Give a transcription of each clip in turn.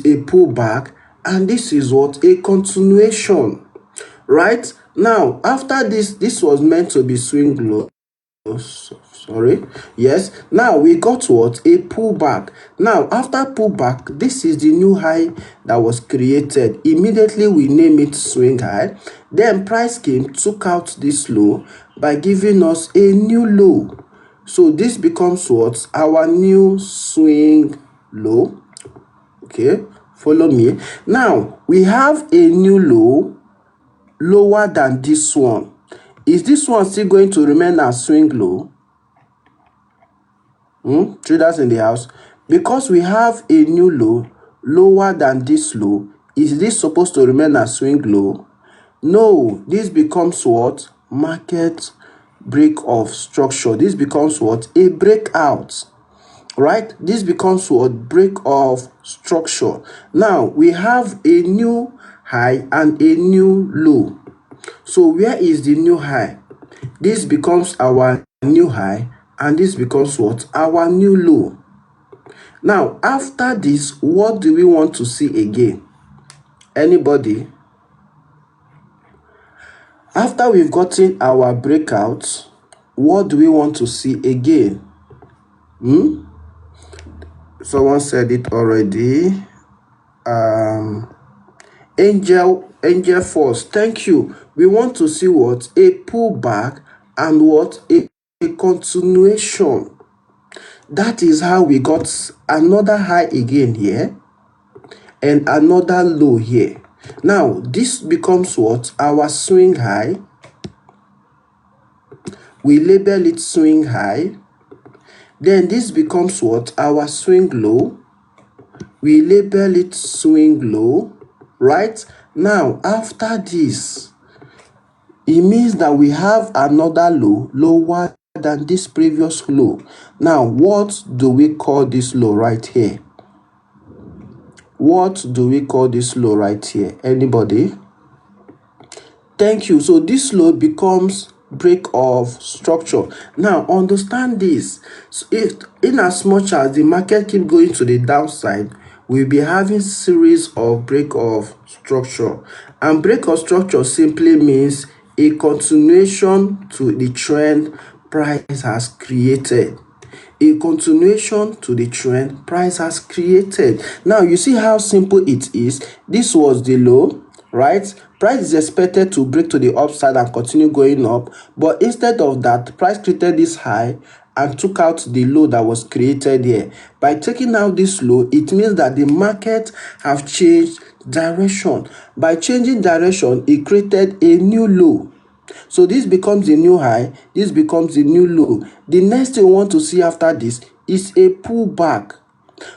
is a pullback, and this is what? A continuation, right? Now, after this was meant to be swing low. Sorry, yes. Now we got what? A pullback. Now after pullback, this is the new high that was created. Immediately we name it swing high. Then price came, took out this low by giving us a new low. So this becomes what? Our new swing low. Okay, follow me. Now we have a new low lower than this one. Is this one still going to remain as swing low? Traders in the house, because we have a new low lower than this low, is this supposed to remain as swing low? No, this becomes what? Market break of structure. This becomes what? A breakout, right? This becomes what? Break of structure. Now we have a new high and a new low. So where is the new high? This becomes our new high, and this becomes what? Our new low. Now, after this, what do we want to see again? Anybody? After we've gotten our breakout, what do we want to see again? Someone said it already. Angel Force, thank you. We want to see what? A pullback and what? A continuation. That is how we got another high again here and another low here. Now this becomes what? Our swing high. We label it swing high. Then this becomes what? Our swing low. We label it swing low, right? Now after this, it means that we have another low lower than this previous low. Now what do we call this low right here? What do we call this low right here? Anybody? Thank you. So this low becomes break of structure. Now understand this. So if in as much as the market keep going to the downside, we'll be having series of break of structure. And break of structure simply means a continuation to the trend price has created. A continuation to the trend price has created. Now you see how simple it is. This was the low, right? Price is expected to break to the upside and continue going up, but instead of that, price created this high and took out the low that was created here. By taking out this low, it means that the market have changed direction. By changing direction, it created a new low. So this becomes a new high, this becomes a new low. The next thing we want to see after this is a pullback.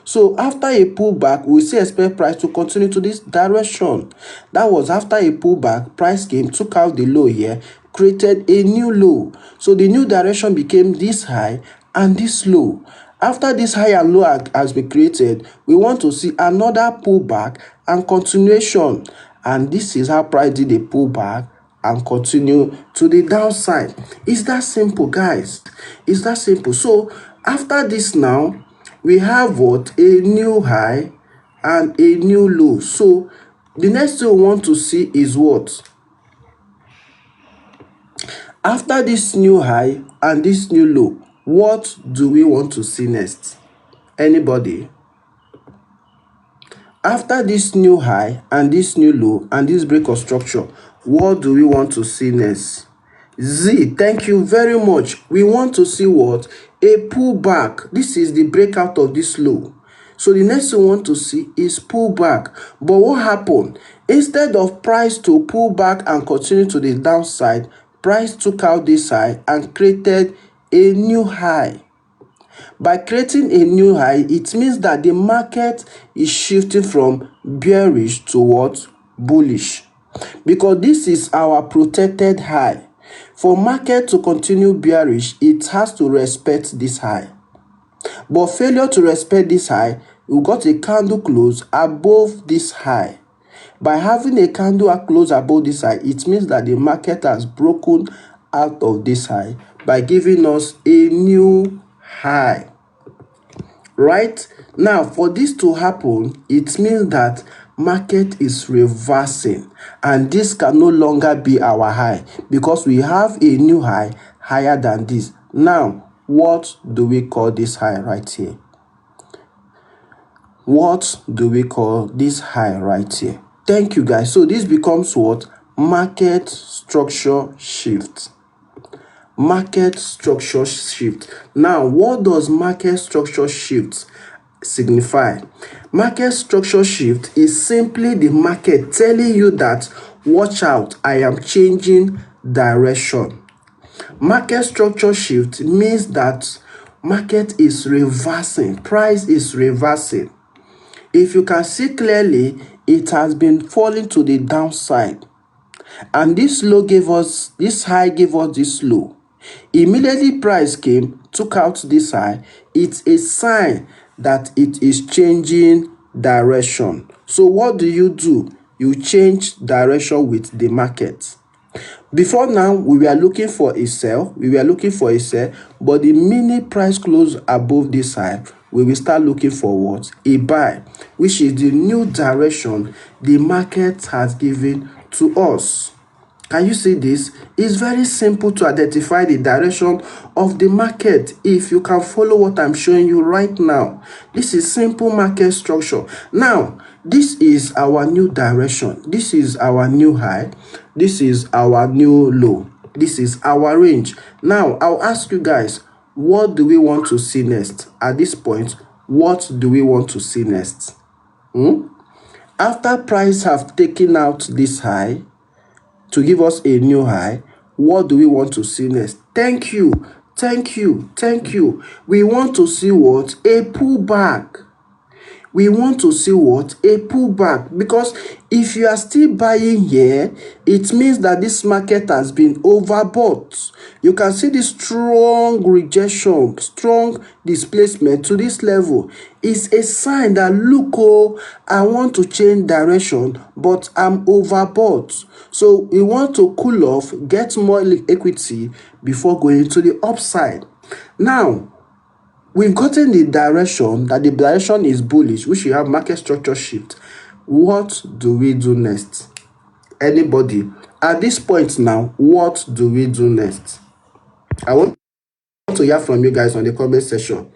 So after a pullback, we still expect price to continue to this direction. That was after a pullback, price came, took out the low here, created a new low. So the new direction became this high and this low. After this high and low has been created, we want to see another pullback and continuation. And this is how price did a pullback and continue to the downside. It's that simple, guys. It's that simple. So after this now, we have what? A new high and a new low. So the next thing we want to see is what? After this new high and this new low, what do we want to see next? Anybody? After this new high and this new low and this break of structure, what do we want to see next? Z, thank you very much. We want to see what? A pullback. This is the breakout of this low. So the next thing we want to see is pullback. But what happened? Instead of price to pull back and continue to the downside, price took out this high and created a new high. By creating a new high, it means that the market is shifting from bearish towards bullish. Because this is our protected high. For market to continue bearish, it has to respect this high. But failure to respect this high, we got a candle close above this high. By having a candle close above this high, it means that the market has broken out of this high by giving us a new high. right? Now, for this to happen, it means that market is reversing, and this can no longer be our high because we have a new high higher than this. Now, what do we call this high right here? What do we call this high right here? Thank you, guys. So this becomes what? Market structure shift. Market structure shift. Now, what does market structure shift signify? Market structure shift is simply the market telling you that, watch out, I am changing direction. Market structure shift means that market is reversing, price is reversing. If you can see clearly, it has been falling to the downside. And this low gave us, this high gave us this low. Immediately price came, took out this high. It's a sign that it is changing direction. So what do? You change direction with the market. Before now, we were looking for a sell. But the minute price closed above this high, we will start looking for what? A buy, which is the new direction the market has given to us. Can you see this? It's very simple to identify the direction of the market if you can follow what I'm showing you right now. This is simple market structure. Now, this is our new direction. This is our new high. This is our new low. This is our range. Now, I'll ask you guys, what do we want to see next? At this point, what do we want to see next? After price have taken out this high to give us a new high, what do we want to see next? Thank you. We want to see what? A pullback. We want to see what? A pullback. Because if you are still buying here, it means that this market has been overbought. You can see the strong rejection, strong displacement to this level. It's a sign that, look, oh, I want to change direction, but I'm overbought. So we want to cool off, get more equity before going to the upside. Now, we've gotten the direction, that the direction is bullish, which we have market structure shift. What do we do next? Anybody? At this point now, what do we do next? I want to hear from you guys on the comment section.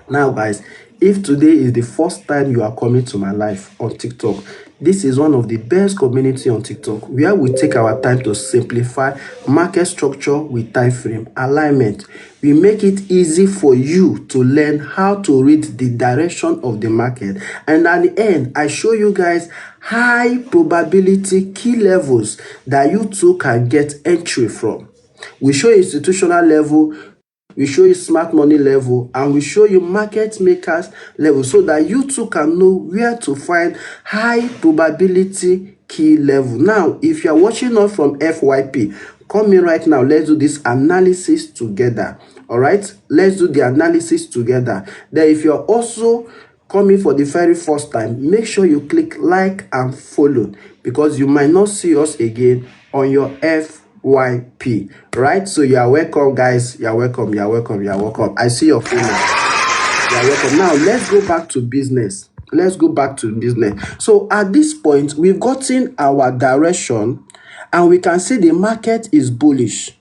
Now, guys, if today is the first time you are coming to my live on TikTok, this is one of the best community on TikTok where we take our time to simplify market structure with time frame alignment. We make it easy for you to learn how to read the direction of the market. And at the end, I show you guys high probability key levels that you too can get entry from. We show institutional level, we show you smart money level, and we show you market makers level so that you too can know where to find high probability key level. Now, if you are watching us from FYP, come in right now. Let's do this analysis together. All right, let's do the analysis together. Then if you're also coming for the very first time, make sure you click like and follow, because you might not see us again on your FYP, right? So you are welcome, guys. You are welcome. I see your phone now. You are welcome. Now let's go back to business. So at this point, we've gotten our direction and we can see the market is bullish.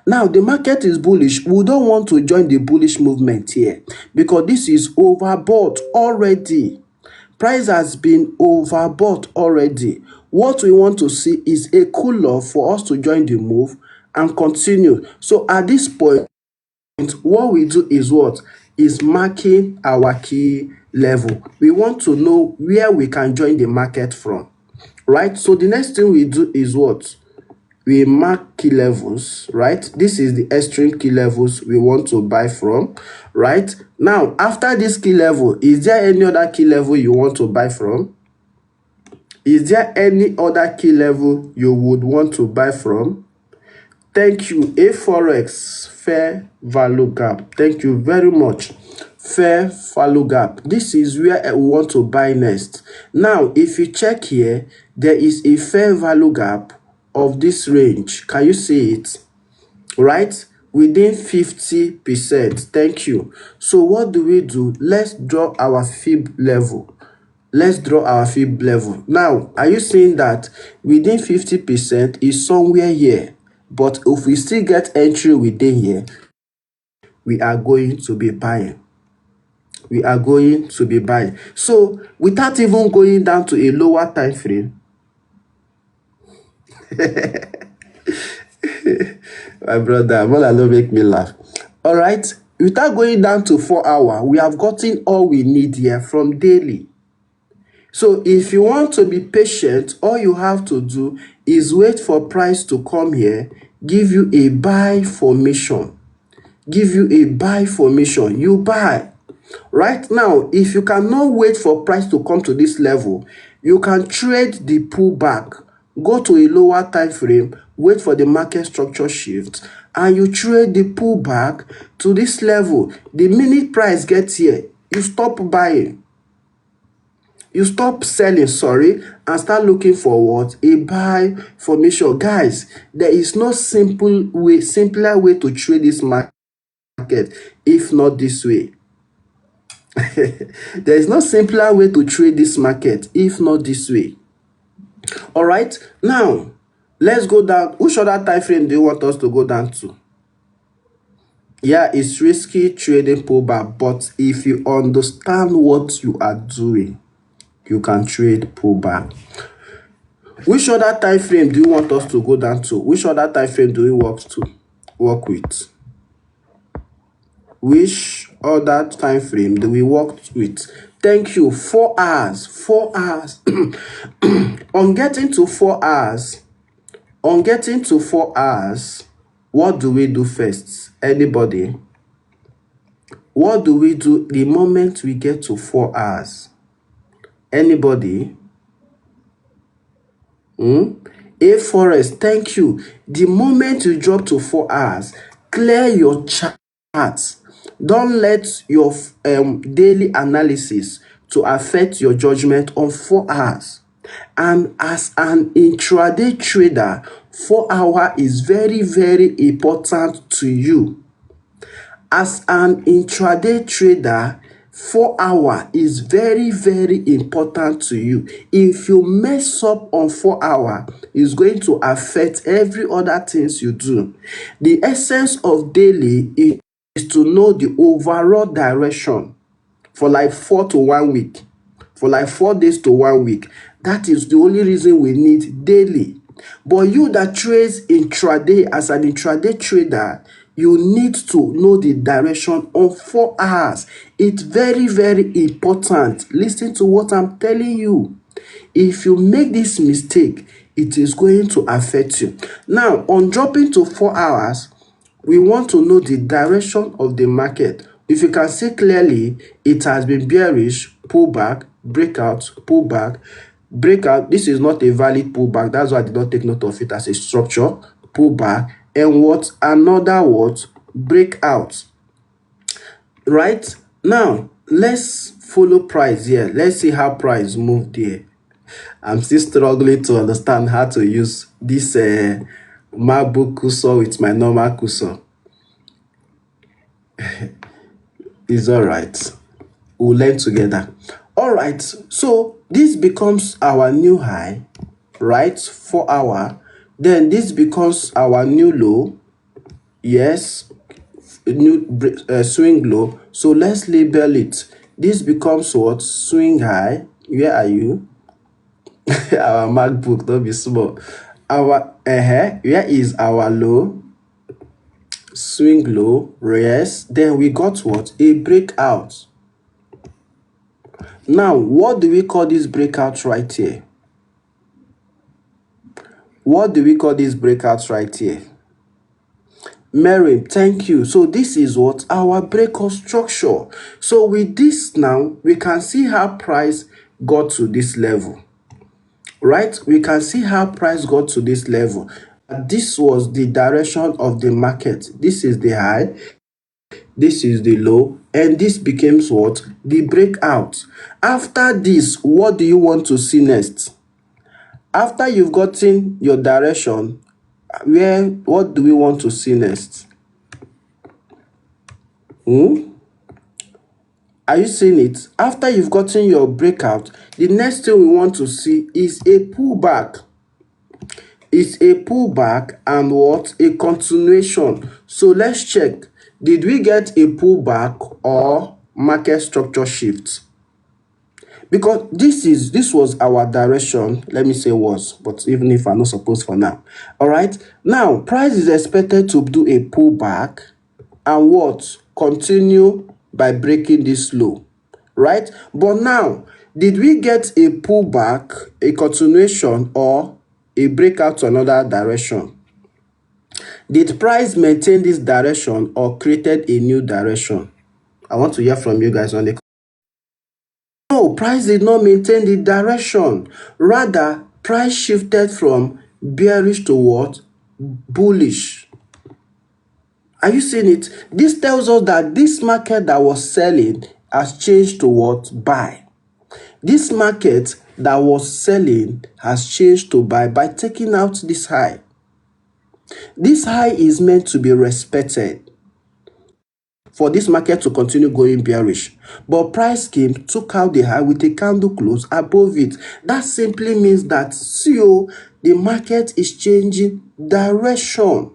Now, the market is bullish. We don't want to join the bullish movement here because this is overbought already. Price has been overbought already. What we want to see is a cool off for us to join the move and continue. So at this point, what we do is what? Is marking our key level. We want to know where we can join the market from, right? So the next thing we do is what? We mark key levels, right? This is the extreme key levels we want to buy from, right? Now, after this key level, is there any other key level you want to buy from? Is there any other key level you would want to buy from? Thank you. A Forex fair value gap. Thank you very much. Fair value gap. This is where I want to buy next. Now, if you check here, there is a fair value gap of this range. Can you see it? Right? within 50%. Thank you. So what do? Let's draw our fib level. Now, are you saying that within 50% is somewhere here, but if we still get entry within here, we are going to be buying. So without even going down to a lower time frame, my brother, Mola no make me laugh. All right, without going down to 4 hour, we have gotten all we need here from daily. So if you want to be patient, all you have to do is wait for price to come here, give you a buy formation. You buy. Right now, if you cannot wait for price to come to this level, you can trade the pullback. Go to a lower time frame, wait for the market structure shift, and you trade the pullback to this level. The minute price gets here, you stop buying. You stop selling, and start looking for what? A buy formation. Guys, there is no simpler way to trade this market if not this way. There is no simpler way to trade this market if not this way. All right, now let's go down. Which other time frame do you want us to go down to? Yeah, it's risky trading pullback, but if you understand what you are doing, you can trade pullback. Which other time frame do you want us to go down to? Which other time frame do we work with? Which other time frame do we work with? Thank you. 4 hours. 4 hours. On getting to 4 hours, what do we do first? Anybody? What do we do the moment we get to 4 hours? Anybody? A Forex, thank you. The moment you drop to 4 hours, clear your charts. Don't let your daily analysis to affect your judgment on 4 hours. And as an intraday trader, 4 hour is very, very important to you. As an intraday trader, 4 hour is very, very important to you. If you mess up on 4 hour, it's going to affect every other things you do. The essence of daily is to know the overall direction for like 4 to 1 week, for like 4 days to 1 week. That is the only reason we need daily. But you that trades intraday, as an intraday trader, you need to know the direction on 4 hours. It's very, very important. Listen to what I'm telling you. If you make this mistake, it is going to affect you. Now, on dropping to 4 hours, we want to know the direction of the market. If you can see clearly, it has been bearish, pullback, breakout, pullback, breakout. This is not a valid pullback. That's why I did not take note of it as a structure. Pullback, and what? Another what? Breakout. Right? Now, let's follow price here. Let's see how price moved here. I'm still struggling to understand how to use this MacBook cursor with my normal cursor. It's all right. We'll learn together. All right. So this becomes our new high, right? 4 hour. Then this becomes our new low. Yes. New swing low. So let's label it. This becomes what? Swing high. Where are you? Our MacBook, don't be small. Our where is our low? Swing low, yes. Then we got what? A breakout. Now, what do we call this breakout right here? What do we call this breakout right here? Mary, thank you. So this is what? Our breakout structure. So with this now, we can see how price got to this level. Right? We can see how price got to this level. This was the direction of the market. This is the high. This is the low. And this becomes what? The breakout. After this, what do you want to see next? After you've gotten your direction, what do we want to see next? Are you seeing it? After you've gotten your breakout, the next thing we want to see is a pullback. It's a pullback and what? A continuation. So let's check. Did we get a pullback or market structure shift? Because this was our direction. Let me say was, but even if I'm not supposed for now. All right. Now, price is expected to do a pullback and what? Continue by breaking this low. Right? But now, did we get a pullback, a continuation, or a breakout to another direction? Did price maintain this direction or created a new direction? I want to hear from you guys on the. No, price did not maintain the direction. Rather, price shifted from bearish to what? Bullish. Are you seeing it? This tells us that this market that was selling has changed to what? Buy. This market that was selling has changed to buy by taking out this high. This high is meant to be respected for this market to continue going bearish. But price came, took out the high with a candle close above it. That simply means that the market is changing direction.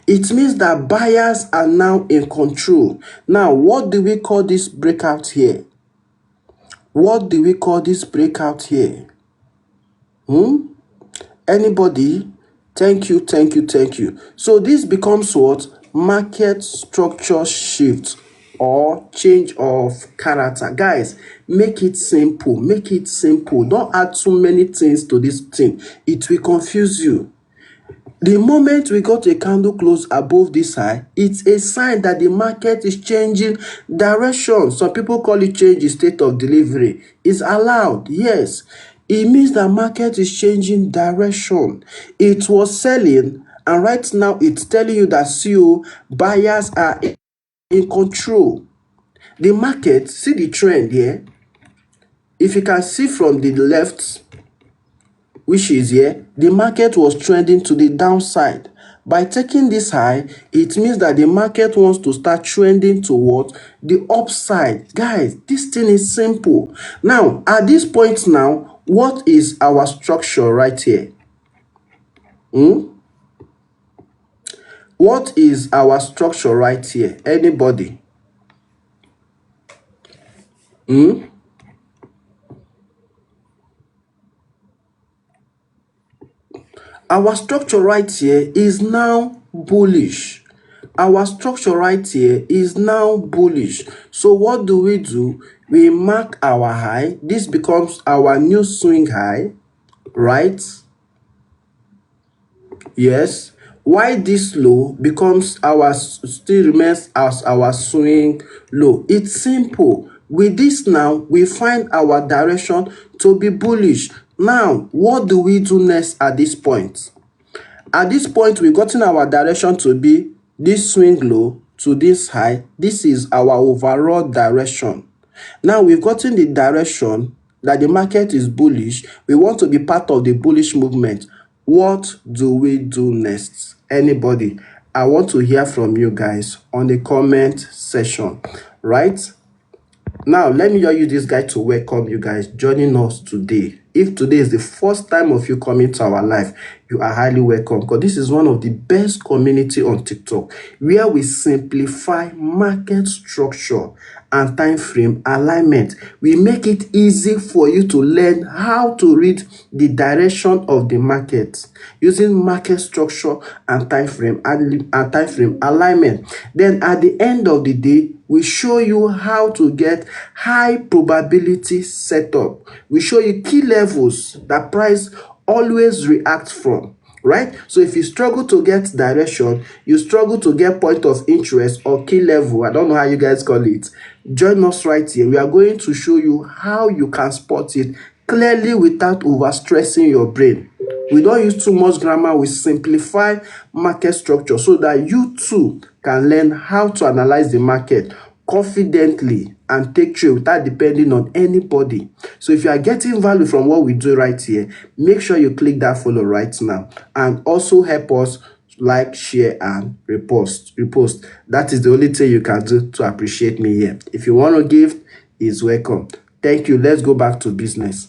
It means that buyers are now in control. Now, what do we call this breakout here? What do we call this breakout here? Anybody? Thank you. So this becomes what? Market structure shift or change of character. Guys, make it simple. Don't add too many things to this thing. It will confuse you. The moment we got a candle close above this high, it's a sign that the market is changing direction. Some people call it change in state of delivery. It's allowed, yes. It means the market is changing direction. It was selling, and right now it's telling you that buyers are in control. The market, see the trend here. If you can see from the left, which is here, the market was trending to the downside. By taking this high, it means that the market wants to start trending toward the upside. Guys, this thing is simple. Now, at this point now, what is our structure right here? What is our structure right here? Anybody? Our structure right here is now bullish. So what do? We mark our high. This becomes our new swing high, right? Yes. Why this low becomes still remains as our swing low? It's simple. With this now, we find our direction to be bullish. Now, what do we do next at this point? At this point, we've gotten our direction to be this swing low to this high. This is our overall direction. Now, we've gotten the direction that the market is bullish. We want to be part of the bullish movement. What do we do next? Anybody? I want to hear from you guys on the comment section, right? Now, let me just use this guy to welcome you guys joining us today. If today is the first time of you coming to our live, you are highly welcome, because this is one of the best community on TikTok where we simplify market structure and time frame alignment. We make it easy for you to learn how to read the direction of the market using market structure and time frame alignment. Then at the end of the day, we show you how to get high probability setup. We show you key levels that price always reacts from, right? So if you struggle to get direction, you struggle to get point of interest or key level, I don't know how you guys call it, join us right here. We are going to show you how you can spot it clearly without overstressing your brain. We don't use too much grammar. We simplify market structure so that you too can learn how to analyze the market confidently and take trade without depending on anybody. So if you are getting value from what we do right here, make sure you click that follow right now, and also help us like, share, and repost. That is the only thing you can do to appreciate me here. If you want to give, is welcome. Thank you. Let's go back to business.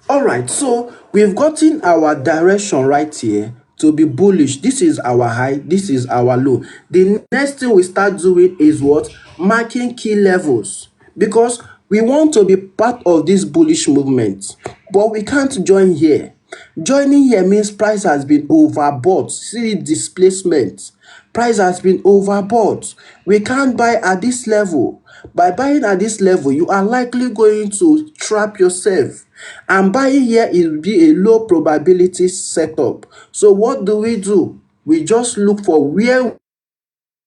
All right, so we've gotten our direction right here to be bullish. This is our high, this is our low. The next thing we start doing is what? Marking key levels, because we want to be part of this bullish movement, but we can't join here. Joining here means price has been overbought. See displacement. Price has been overbought. We can't buy at this level. By buying at this level, you are likely going to trap yourself. And buying here will be a low probability setup. So what do? We just look for where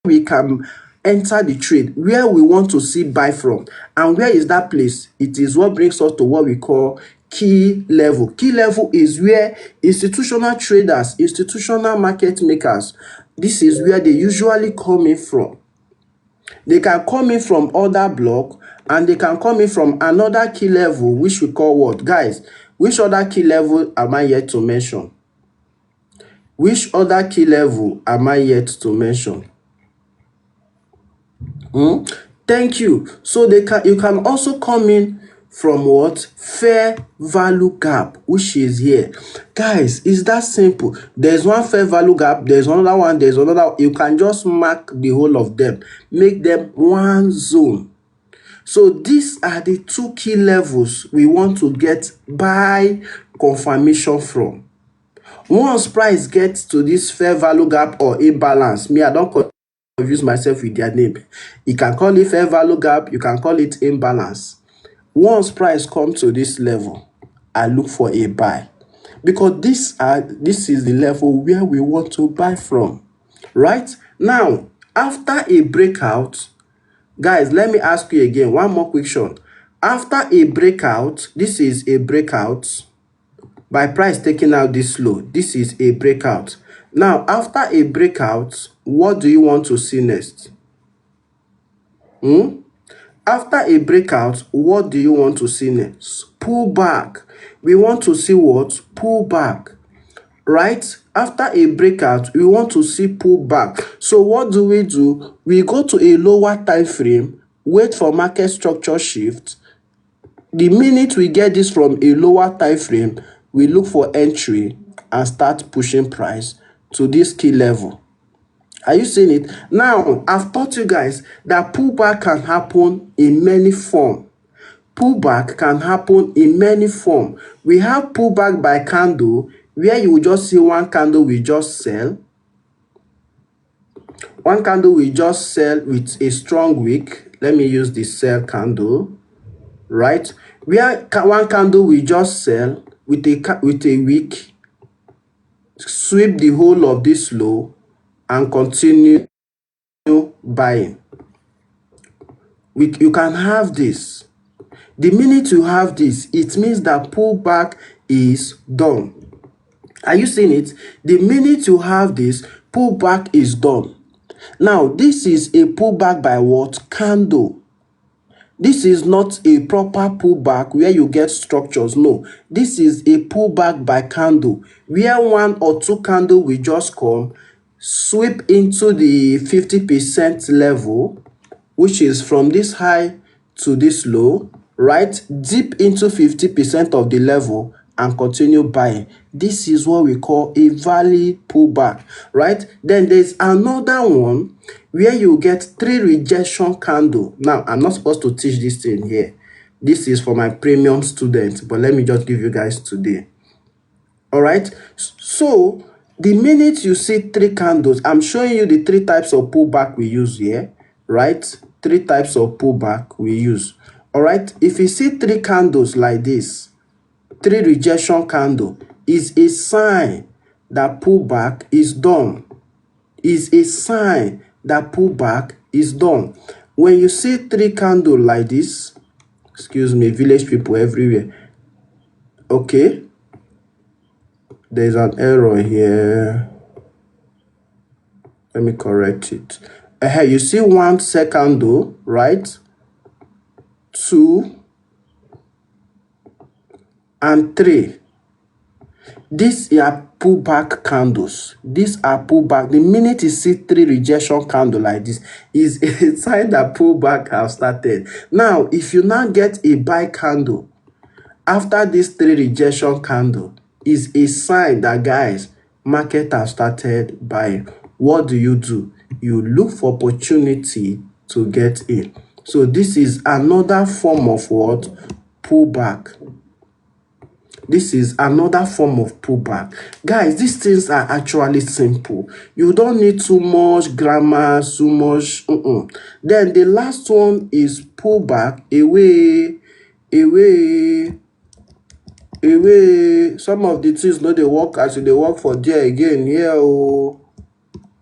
we can enter the trade, where we want to see buy from. And where is that place? It is what brings us to what we call key level. Key level is where institutional traders, institutional market makers, this is where they usually come in from. They can come in from other block, and they can come in from another key level, which we call what? Guys, which other key level am I yet to mention? Which other key level am I yet to mention? Thank you. So you can also come in from what? Fair value gap, which is here. Guys, it's that simple. There's one fair value gap, there's another one, there's another. You can just mark the whole of them, make them one zone. So these are the two key levels we want to get buy confirmation from. Once price gets to this fair value gap or imbalance, I don't confuse myself with their name. You can call it fair value gap, you can call it imbalance. Once price comes to this level, I look for a buy, because this is the level where we want to buy from. Right now, after a breakout, guys, let me ask you again one more question. After a breakout, this is a breakout by price taking out this low. This is a breakout. Now, after a breakout, what do you want to see next? After a breakout, what do you want to see next? Pull back. We want to see what? Pull back. Right? After a breakout, we want to see pull back. So what do? We go to a lower time frame, wait for market structure shift. The minute we get this from a lower time frame, we look for entry and start pushing price to this key level. Are you seeing it? Now, I've taught you guys that pullback can happen in many forms. Pullback can happen in many forms. We have pullback by candle, where you will just see one candle will just sell. One candle will just sell with a strong wick. Let me use the sell candle. Right? Where one candle will just sell with a wick, sweep the whole of this low, and continue buying. You can have this. The minute you have this, it means that pullback is done. Are you seeing it? The minute you have this, pullback is done. Now, this is a pullback by what? Candle. This is not a proper pullback where you get structures. No, this is a pullback by candle, where one or two candles will just come, sweep into the 50% level, which is from this high to this low, right? Dip into 50% of the level and continue buying. This is what we call a valid pullback, right? Then there's another one where you get 3 rejection candle. Now, I'm not supposed to teach this thing here. This is for my premium students, but let me just give you guys today. All right. So the minute you see 3 candles, I'm showing you the 3 types of pullback we use here, right? 3 types of pullback we use. All right. If you see 3 candles like this, 3 rejection candle, is a sign that pullback is done. Is a sign that pullback is done. When you see 3 candles like this, excuse me, village people everywhere. Okay. There's an error here. Let me correct it. You see 1 candle, right? 2 and 3. These are pullback candles. These are pullback. The minute you see 3 rejection candle like this, is a sign that pullback have started. Now, if you now get a buy candle after this 3 rejection candle, is a sign that, guys, market have started buying. What do? You look for opportunity to get in. So this is another form of what? Pullback. This is another form of pullback. Guys, these things are actually simple. You don't need too much grammar, too much. Then the last one is pullback away. Some of the things no dey work as they work for there again. Yeah, oh,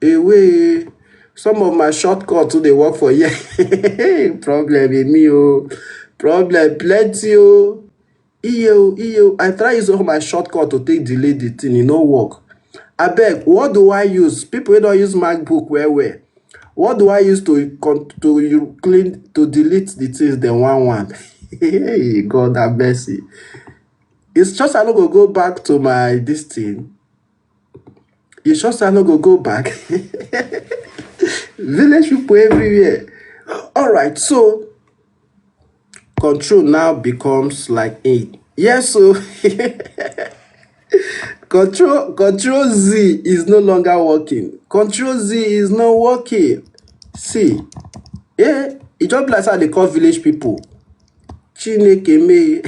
away. Some of my shortcuts too dey work for here. Problem in me, oh. Problem plenty, oh. I try use all my shortcut to take delete the thing, e no work. Abeg, what do I use? People wey don use MacBook well. What do I use to delete the things dem one? Hey, God have mercy. It's just I no go back to my this thing. It's just I no go back. Village people everywhere. All right, so control now becomes like 8. Yes, so control Z is no longer working. Control Z is not working. See, yeah, it just be like how they call village people. Chineke me.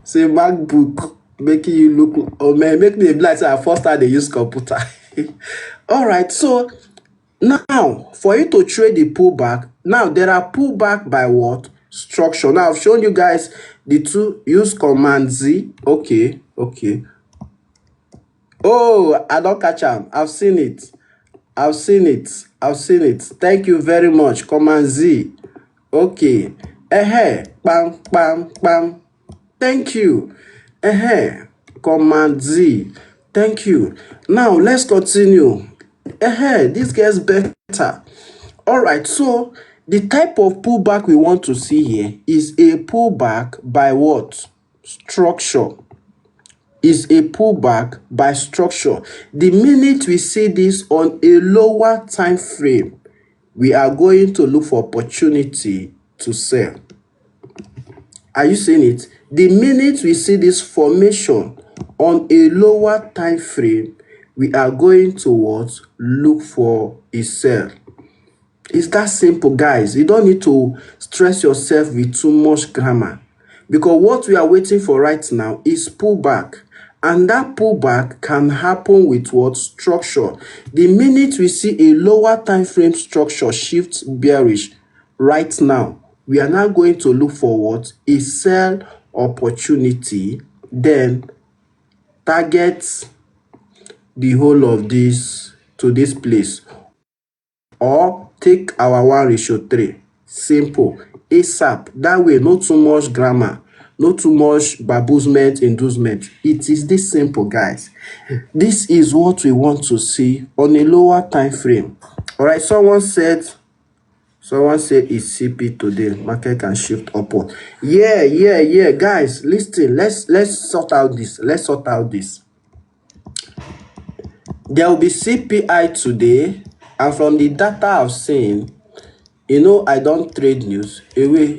Say MacBook making you look, or make me be like say I first time they use computer. All right, so now for you to trade the pullback, now there are pullback by what? Structure. Now I've shown you guys the two. Use Command Z. Okay. Oh, I don't catch am. I've seen it. Thank you very much. Command Z. Okay. Bam. Thank you. Command Z. Thank you. Now let's continue. This gets better. All right, so the type of pullback we want to see here is a pullback by what? Structure. Is a pullback by structure. The minute we see this on a lower time frame, we are going to look for opportunity to sell. Are you seeing it? The minute we see this formation on a lower time frame, we are going to what? Look for a sell. It's that simple, guys. You don't need to stress yourself with too much grammar, because what we are waiting for right now is pullback, and that pullback can happen with what? Structure. The minute we see a lower time frame structure shift bearish right now, we are now going to look for what? A sell opportunity, then target the whole of this to this place, or take our 1:3. Simple, ASAP. That way, not too much grammar, not too much baboozlement, inducement. It is this simple, guys. This is what we want to see on a lower time frame. All right, someone said it's CP today. Market can shift upward. Yeah. Guys, listen. Let's sort out this. There will be CPI today, and from the data I've seen, I don't trade news. Away.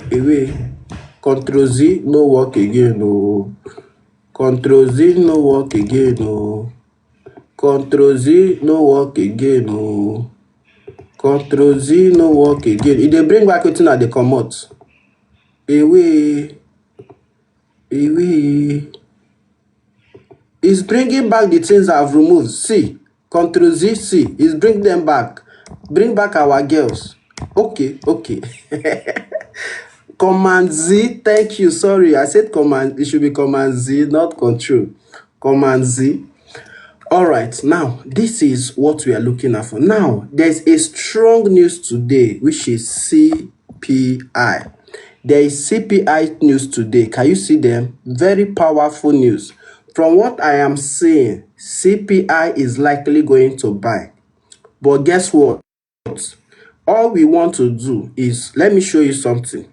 Control Z no work again. No. Control Z no work again. No. Control Z no work again. No. Control Z no work again. If they bring back wetin I dey comot. Away. It's bringing back the things I've removed. See, Control Z, see, it's bring them back. Bring back our girls. Okay. Command Z, thank you. Sorry, I said command. It should be Command Z, not Control. Command Z. All right, now this is what we are looking at for. Now, there's a strong news today, which is CPI. There is CPI news today. Can you see them? Very powerful news. From what I am seeing, CPI is likely going to buy. But guess what? All we want to do is, let me show you something.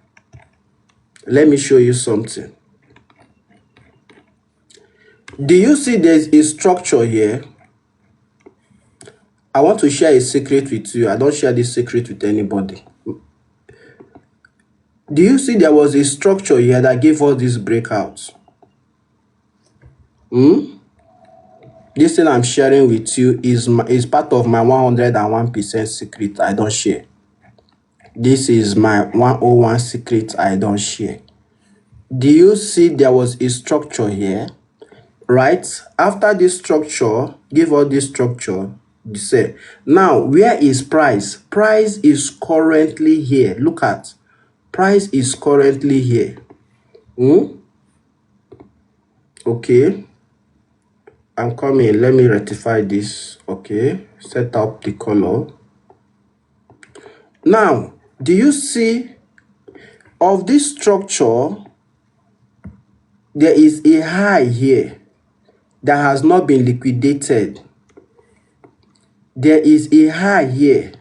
Do you see there's a structure here? I want to share a secret with you. I don't share this secret with anybody. Do you see there was a structure here that gave all these breakouts? This thing I'm sharing with you is part of my 101% secret I don't share. This is my 101 secret I don't share. Do you see there was a structure here? Right? After this structure, give all this structure, you say, now where is price? Price is currently here. Look at, price is currently here. Okay, I'm coming. Let me rectify this. Okay, set up the color. Now, do you see of this structure? There is a high here that has not been liquidated. There is a high here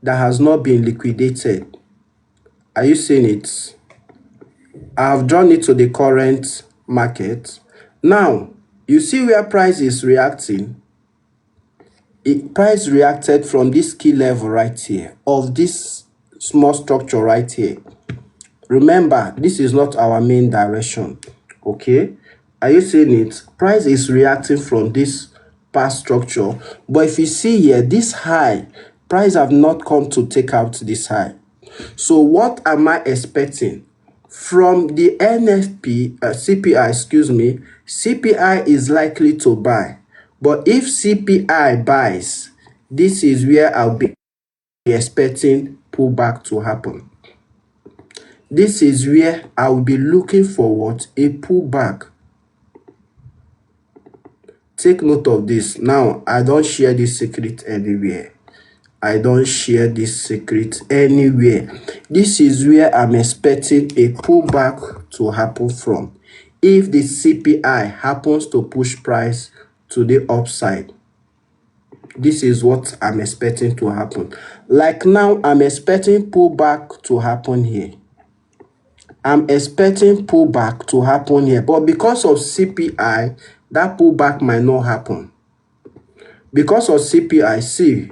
that has not been liquidated. Are you seeing it? I've drawn it to the current market. Now, you see where price is reacting? Price reacted from this key level right here of this small structure right here. Remember, this is not our main direction. Okay? Are you seeing it? Price is reacting from this past structure. But if you see here, this high, price have not come to take out this high. So what am I expecting? From the CPI, CPI is likely to buy. But if CPI buys, this is where I'll be expecting pullback to happen. This is where I will be looking for what? A pullback. Take note of this. Now, I don't share this secret anywhere. I don't share this secret anywhere. This is where I'm expecting a pullback to happen from. If the CPI happens to push price to the upside, this is what I'm expecting to happen. Like now, I'm expecting pullback to happen here. I'm expecting pullback to happen here. But because of CPI, that pullback might not happen. Because of CPI, see,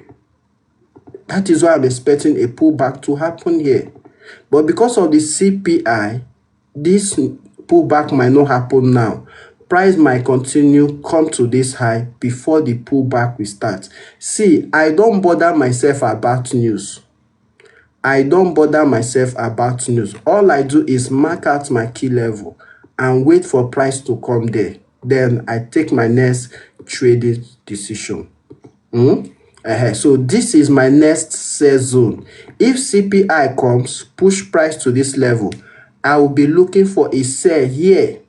that is why I'm expecting a pullback to happen here. But because of the CPI, this pullback might not happen now. Price might continue, come to this high before the pullback will start. See, I don't bother myself about news. I don't bother myself about news. All I do is mark out my key level and wait for price to come there. Then I take my next trading decision. So this is my next sell zone. If CPI comes, push price to this level, I will be looking for a sell here.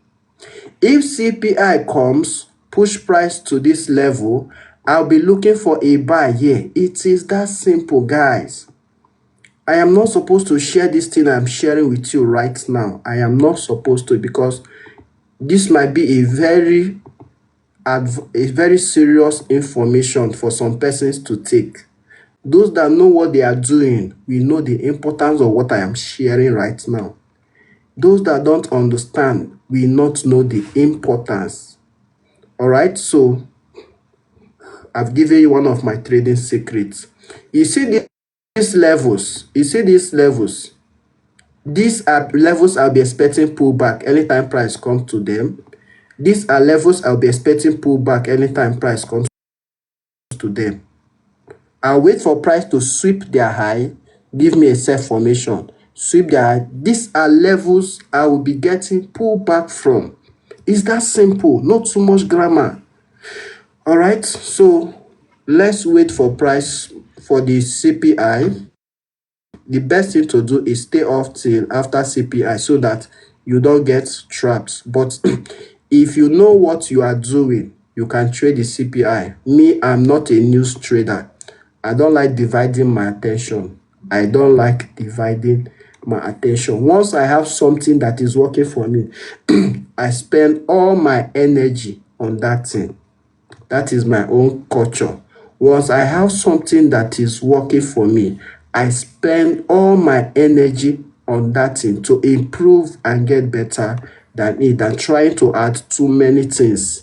If CPI comes, push price to this level, I'll be looking for a buy here. It is that simple, guys. I am not supposed to share this thing I'm sharing with you right now. I am not supposed to, because this might be a very serious information for some persons to take. Those that know what they are doing will know the importance of what I am sharing right now. Those that don't understand will not know the importance. All right, so I've given you one of my trading secrets. You see these levels. You see these levels. These are levels I'll be expecting pullback anytime price comes to them. These are levels I'll be expecting pullback anytime price comes to them. I'll wait for price to sweep their high, give me a sell formation, sweep their high. These are levels I will be getting pullback from. It's that simple, not too much grammar. All right, so let's wait for price for the CPI. The best thing to do is stay off till after CPI so that you don't get trapped. But if you know what you are doing, you can trade the CPI. Me, I'm not a news trader. I don't like dividing my attention. Once I have something that is working for me, I spend all my energy on that thing. That is my own culture. Once I have something that is working for me, I spend all my energy on that thing to improve and get better than trying to add too many things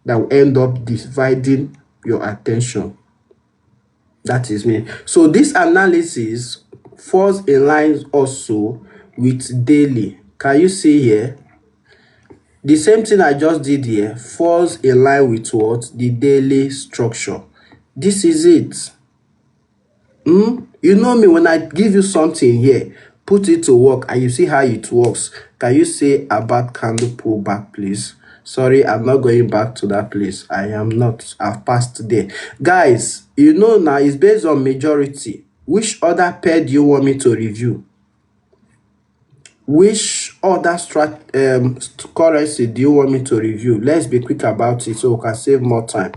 that will end up dividing your attention. That is me. So this analysis falls in line also with daily. Can you see here? The same thing I just did here falls in line with what? The daily structure. This is it. You know me, when I give you something here, put it to work and you see how it works. Can you say about candle pullback, please? Sorry, I'm not going back to that place. I am not. I've passed there. Guys, you know now it's based on majority. Which other pair do you want me to review? Which other currency do you want me to review? Let's be quick about it so we can save more time.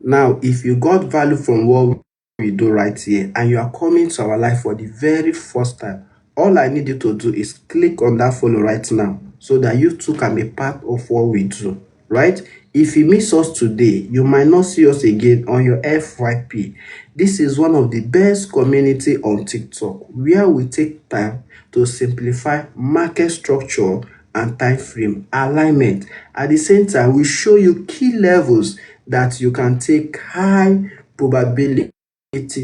Now, if you got value from what we do right here and you are coming to our life for the very first time, all I need you to do is click on that follow right now so that you too can be part of what we do, right? If you miss us today, you might not see us again on your FYP. This is one of the best community on TikTok where we take time to simplify market structure and time frame alignment. At the same time, we show you key levels that you can take high probability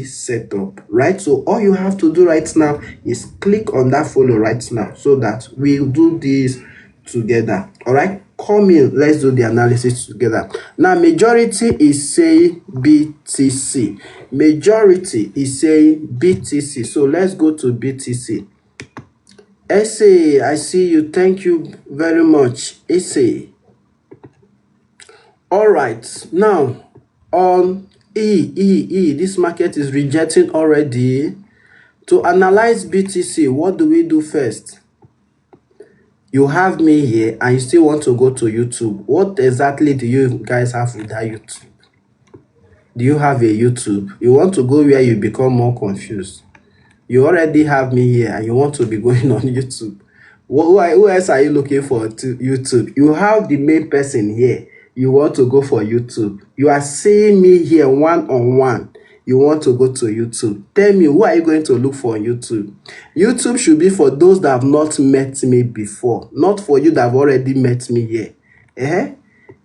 setup, right? So all you have to do right now is click on that follow right now so that we'll do this together. All right, come in, let's do the analysis together. Now majority is saying BTC. Majority is saying BTC. So let's go to BTC. SA, I see you. Thank you very much. SA. All right, now on this market is rejecting already. To analyze BTC, what do we do first? You have me here and you still want to go to YouTube. What exactly do you guys have with that YouTube? Do you have a YouTube? You want to go where you become more confused. You already have me here and you want to be going on YouTube. Who else are you looking for to YouTube? You have the main person here. You want to go for YouTube. You are seeing me here one-on-one. You want to go to YouTube. Tell me, who are you going to look for on YouTube? YouTube should be for those that have not met me before, not for you that have already met me here.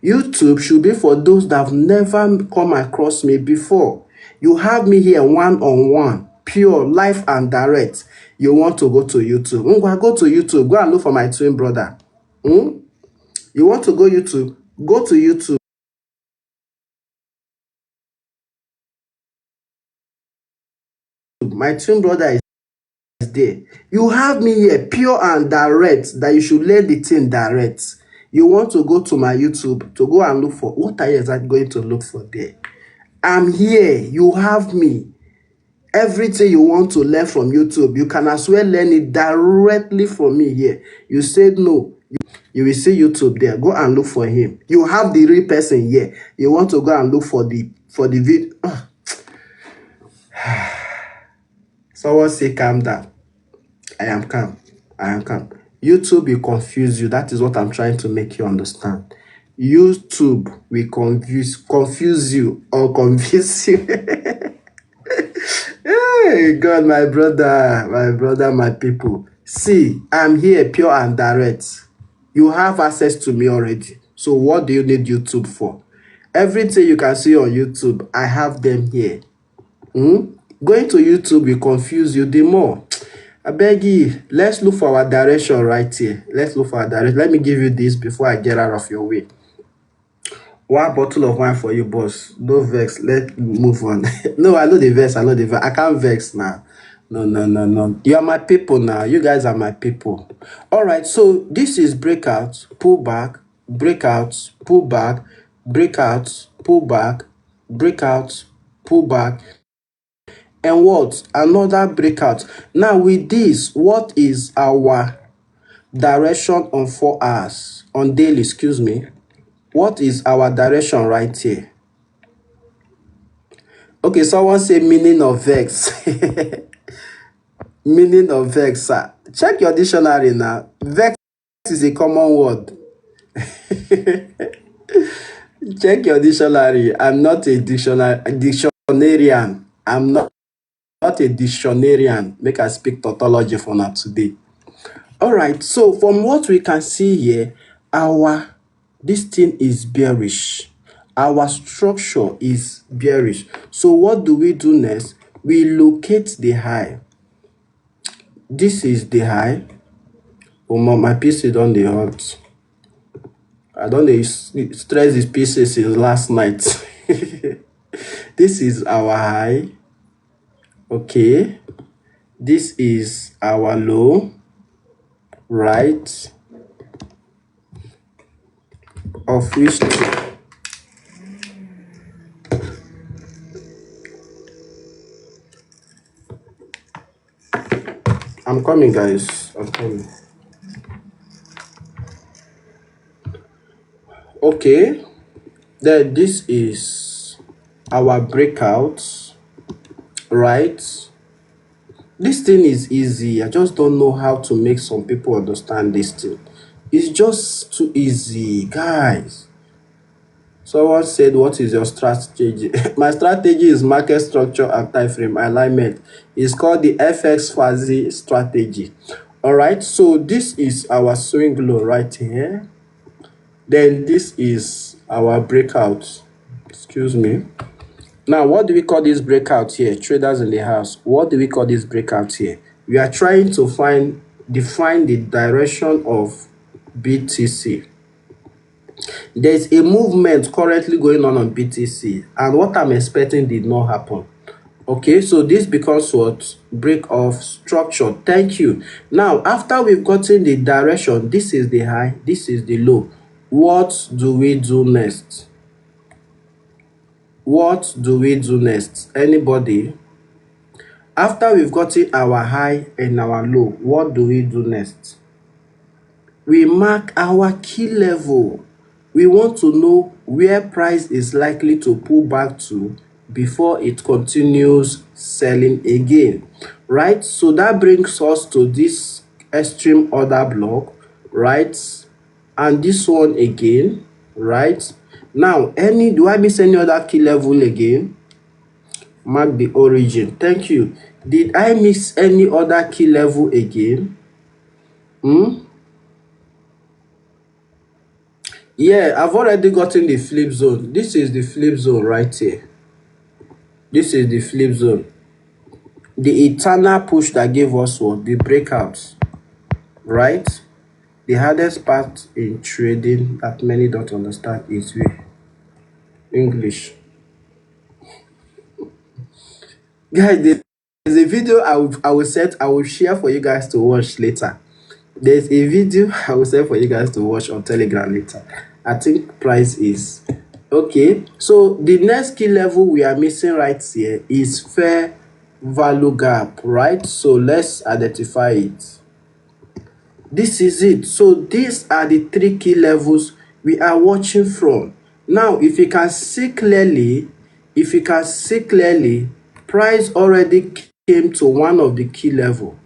YouTube should be for those that have never come across me before. You have me here one-on-one, pure, live and direct. You want to go to YouTube. Go to YouTube. Go and look for my twin brother. You want to go YouTube? Go to YouTube. My twin brother is there. You have me here, pure and direct, that you should learn the thing direct. You want to go to my YouTube to go and look for, what are you exactly going to look for there? I'm here. You have me. Everything you want to learn from YouTube, you can as well learn it directly from me here. You said no. You will see YouTube there. Go and look for him. You have the real person here. You want to go and look for the video. Someone say calm down. I am calm. I am calm. YouTube will confuse you. That is what I'm trying to make you understand. YouTube will confuse you or convince you. Hey, God, my brother, my people. See, I'm here, pure and direct. You have access to me already. So what do you need YouTube for? Everything you can see on YouTube, I have them here. Going to YouTube will confuse you the more. I beg you, let's look for our direction right here. Let's look for our direction. Let me give you this before I get out of your way. One bottle of wine for you, boss. No vex. Let's move on. No, I know the vex. I can't vex now. No. You are my people now. You guys are my people. All right. So this is breakout, pullback, breakout, pullback, breakout, pullback, breakout, pullback, and what? Another breakout. Now with this, what is our direction on 4 hours? On daily, excuse me. What is our direction right here? Okay, someone say meaning of vex. Meaning of vex, sir. Check your dictionary now. Vex is a common word. Check your dictionary. I'm not a dictionarian. I'm not a dictionarian. Make I speak tautology for now today. All right, so from what we can see here, this thing is bearish. Our structure is bearish. So what do we do next? We locate the high. This is the high. Oh my PC don dey hot. I don dey stress this PC since last night. This is our high. Okay. This is our low. Right. Of which I'm coming, guys. I'm coming. Okay. Then this is our breakout. Right. This thing is easy. I just don't know how to make some people understand this thing. It's just too easy, guys. Someone said, what is your strategy? My strategy is market structure and time frame alignment. It's called the FX Fuzzy strategy. All right, so this is our swing low right here. Then this is our breakout. Excuse me. Now, what do we call this breakout here? Traders in the house. What do we call this breakout here? We are trying to define the direction of BTC. There's a movement currently going on BTC, and what I'm expecting did not happen. Okay, so this becomes what? Break of structure. Thank you. Now, after we've gotten the direction, this is the high, this is the low. What do we do next? What do we do next? Anybody? After we've gotten our high and our low, what do we do next? We mark our key level. We want to know where price is likely to pull back to before it continues selling again, right? So that brings us to this extreme order block, right? And this one again, right? Now, do I miss any other key level again? Mark the origin. Thank you. Did I miss any other key level again? Yeah, I've already gotten the flip zone. This is the flip zone right here. This is the flip zone. The eternal push that gave us what? The breakouts, right? The hardest part in trading that many don't understand is English. Guys, there's a video I will share for you guys to watch later. There's a video I will send for you guys to watch on Telegram later. I think price is okay. So the next key level we are missing right here is fair value gap, right? So let's identify it. This is it. So these are the three key levels we are watching from. Now, if you can see clearly, price already came to one of the key level.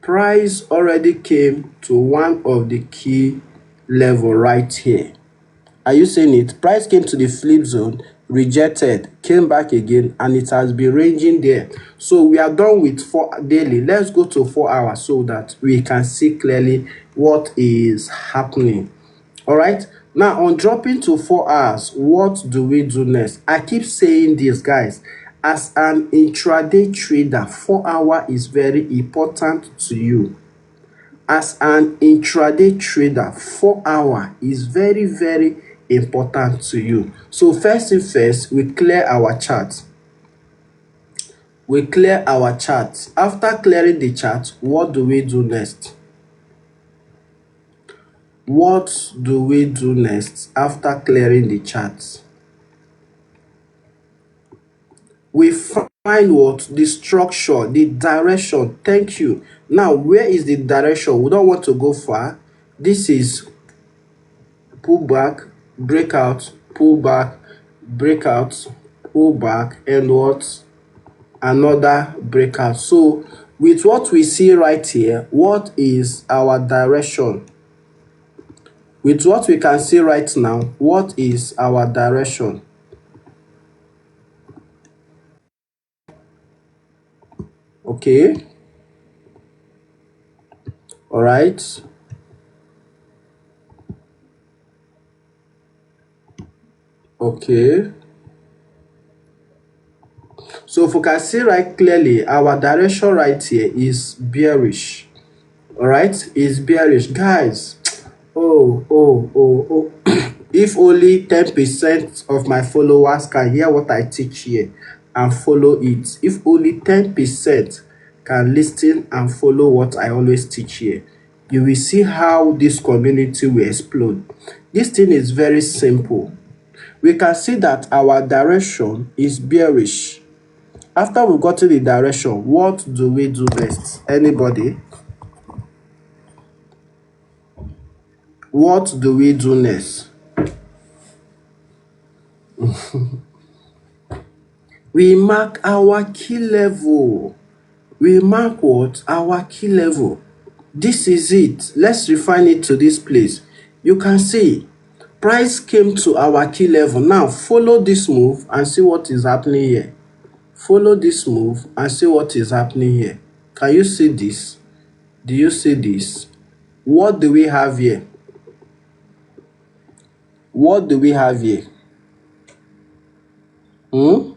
Price already came to one of the key level right here. Are you seeing it? Price came to the flip zone, rejected, came back again, and it has been ranging there. So we are done with 4 daily. Let's go to 4 hours so that we can see clearly what is happening. All right. Now, on dropping to 4 hours, what do we do next? I keep saying this, guys. As an intraday trader, 4 hour is very important to you. As an intraday trader, 4 hour is very, very important to you. So first thing first, we clear our chart. After clearing the chart, what do we do next? What do we do next after clearing the chart? We find what? The structure, the direction. Thank you. Now, where is the direction? We don't want to go far. This is pullback, breakout, pullback, breakout, pullback, and what? Another breakout. So, with what we see right here, what is our direction? With what we can see right now, what is our direction? Okay. All right. Okay. So if we can see right clearly, our direction right here is bearish. All right, is bearish, guys. Oh. If only 10% of my followers can hear what I teach here and follow it. If only 10% can listen and follow what I always teach here, you will see how this community will explode. This thing is very simple. We can see that our direction is bearish. After we've gotten the direction, what do we do next? Anybody? What do we do next? We mark our key level. We mark what? Our key level. This is it. Let's refine it to this place. You can see price came to our key level. Now follow this move and see what is happening here. Follow this move and see what is happening here. Can you see this? Do you see this? What do we have here? What do we have here? Do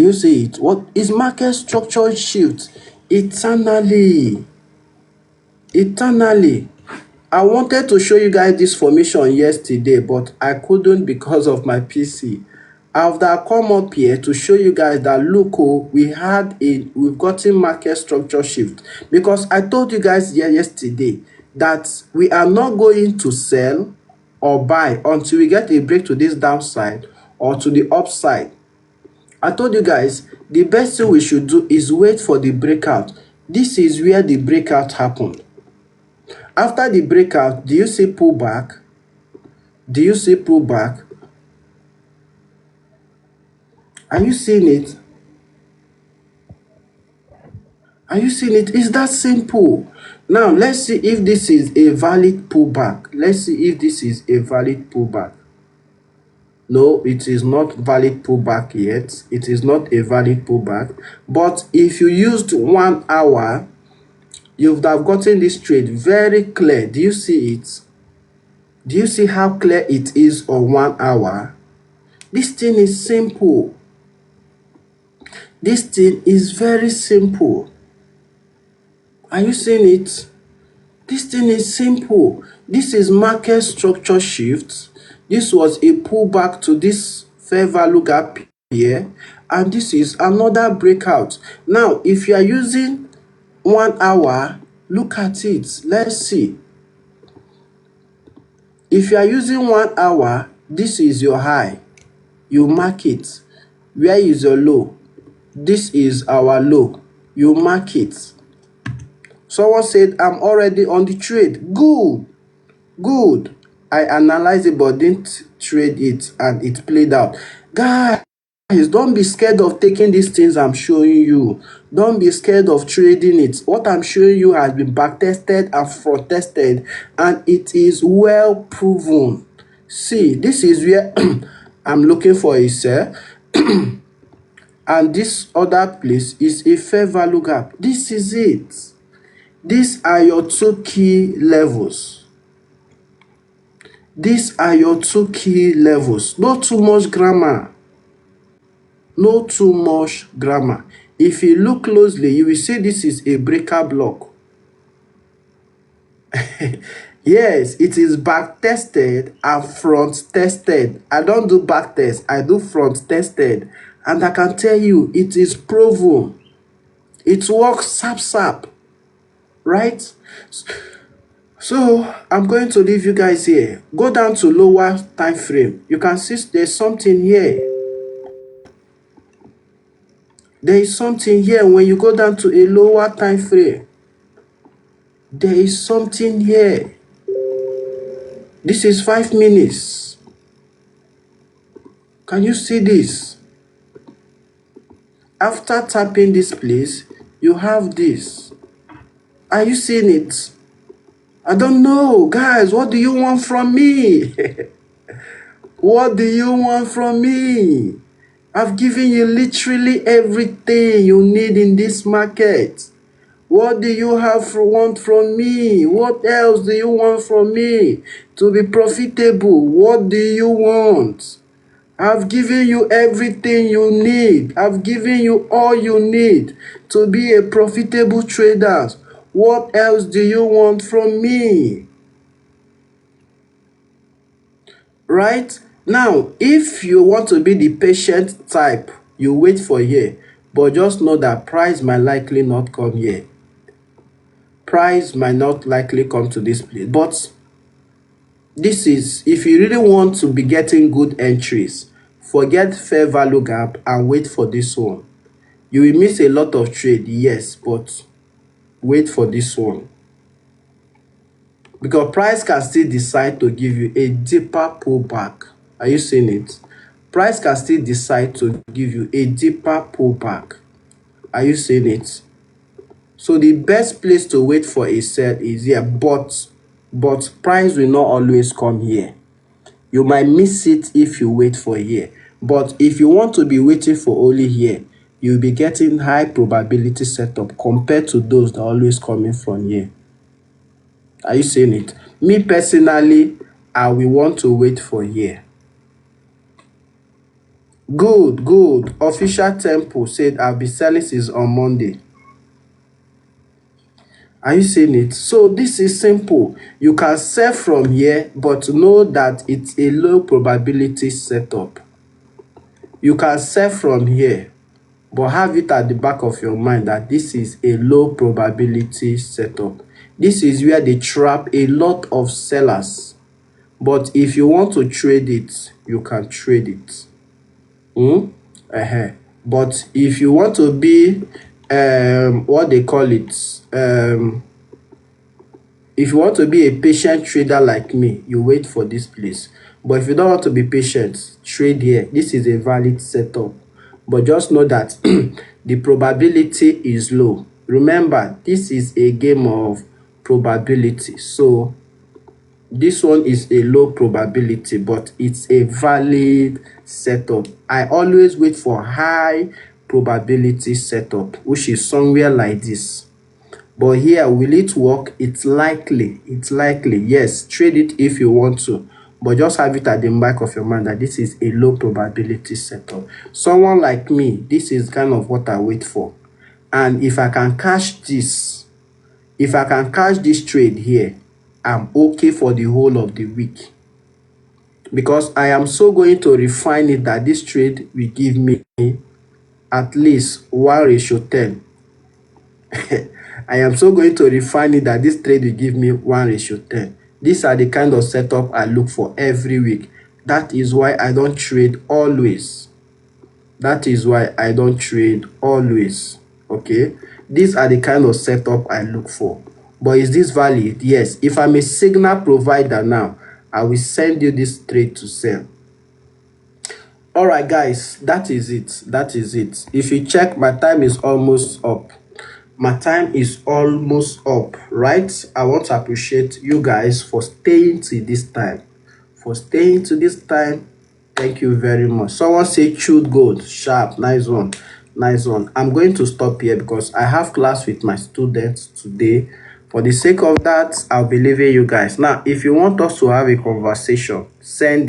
you see it? What is market structure shift? Eternally. I wanted to show you guys this formation yesterday, but I couldn't because of my PC. After come up here to show you guys that look, we've gotten market structure shift, because I told you guys here yesterday that we are not going to sell or buy until we get a break to this downside or to the upside. I told you guys the best thing we should do is wait for the breakout. This is where the breakout happened. After the breakout, do you see pullback? Do you see pullback? Are you seeing it? Are you seeing it? It's that simple. Now, let's see if this is a valid pullback. Let's see if this is a valid pullback. No, it is not valid pullback yet. It is not a valid pullback. But if you used 1 hour, you would have gotten this trade very clear. Do you see it? Do you see how clear it is on 1 hour? This thing is simple. This thing is very simple. Are you seeing it? This thing is simple. This is market structure shift. This was a pullback to this fair value gap here, and this is another breakout. Now, if you are using 1 hour, look at it. Let's see. If you are using 1 hour, this is your high. You mark it. Where is your low? This is our low. You mark it. Someone said, I'm already on the trade. Good. I analyzed it but didn't trade it and it played out. Guys, don't be scared of taking these things I'm showing you. Don't be scared of trading it. What I'm showing you has been back tested and front tested, and it is well proven. See, this is where I'm looking for a sell. And this other place is a fair value gap. This is it. These are your two key levels. These are your two key levels. Not too much grammar. No too much grammar. If you look closely, you will see this is a breaker block. Yes, it is back tested and front tested. I don't do back test, I do front tested. And I can tell you, it is proven. It works sap, right? So I'm going to leave you guys here. Go down to lower time frame. You can see there's something here. There is something here when you go down to a lower time frame. There is something here. This is 5 minutes. Can you see this? After tapping this place, you have this. Are you seeing it? I don't know. Guys, what do you want from me? What do you want from me? I've given you literally everything you need in this market. What do you want from me? What else do you want from me? To be profitable, what do you want? I've given you everything you need. I've given you all you need to be a profitable trader. What else do you want from me? Right? Now, if you want to be the patient type, you wait for here. But just know that price might likely not come here. Price might not likely come to this place. But this is, if you really want to be getting good entries, forget fair value gap and wait for this one. You will miss a lot of trade, yes, but wait for this one. Because price can still decide to give you a deeper pullback. Are you seeing it? Price can still decide to give you a deeper pullback. Are you seeing it? So the best place to wait for a sell is here, but price will not always come here. You might miss it if you wait for here. But if you want to be waiting for only here, you'll be getting high probability setup compared to those that are always coming from here. Are you seeing it? Me personally, I will want to wait for here. Good. Official Temple said I'll be selling this on Monday. Are you seeing it? So this is simple. You can sell from here, but know that it's a low probability setup. You can sell from here, but have it at the back of your mind that this is a low probability setup. This is where they trap a lot of sellers. But if you want to trade it, you can trade it. But if you want to be what they call it, if you want to be a patient trader like me, you wait for this place. But if you don't want to be patient, trade here. This is a valid setup. But just know that the probability is low. Remember, this is a game of probability. So this one is a low probability, but it's a valid setup. I always wait for high probability setup, which is somewhere like this. But here, will it work? It's likely. Yes, trade it if you want to. But just have it at the back of your mind that this is a low probability setup. Someone like me, this is kind of what I wait for. And if I can catch this trade here, I'm okay for the whole of the week. Because I am so going to refine it that this trade will give me at least 1:10. I am so going to refine it that this trade will give me 1:10. These are the kind of setup I look for every week. That is why I don't trade always. Okay? These are the kind of setup I look for. But is this valid? Yes. If I'm a signal provider now, I will send you this trade to sell. All right, guys, that is it. If you check, my time is almost up. Right? I want to appreciate you guys for staying to this time. Thank you very much. Someone say chewed gold. Sharp. Nice one. I'm going to stop here because I have class with my students today. For the sake of that, I'll be leaving you guys. Now, if you want us to have a conversation, send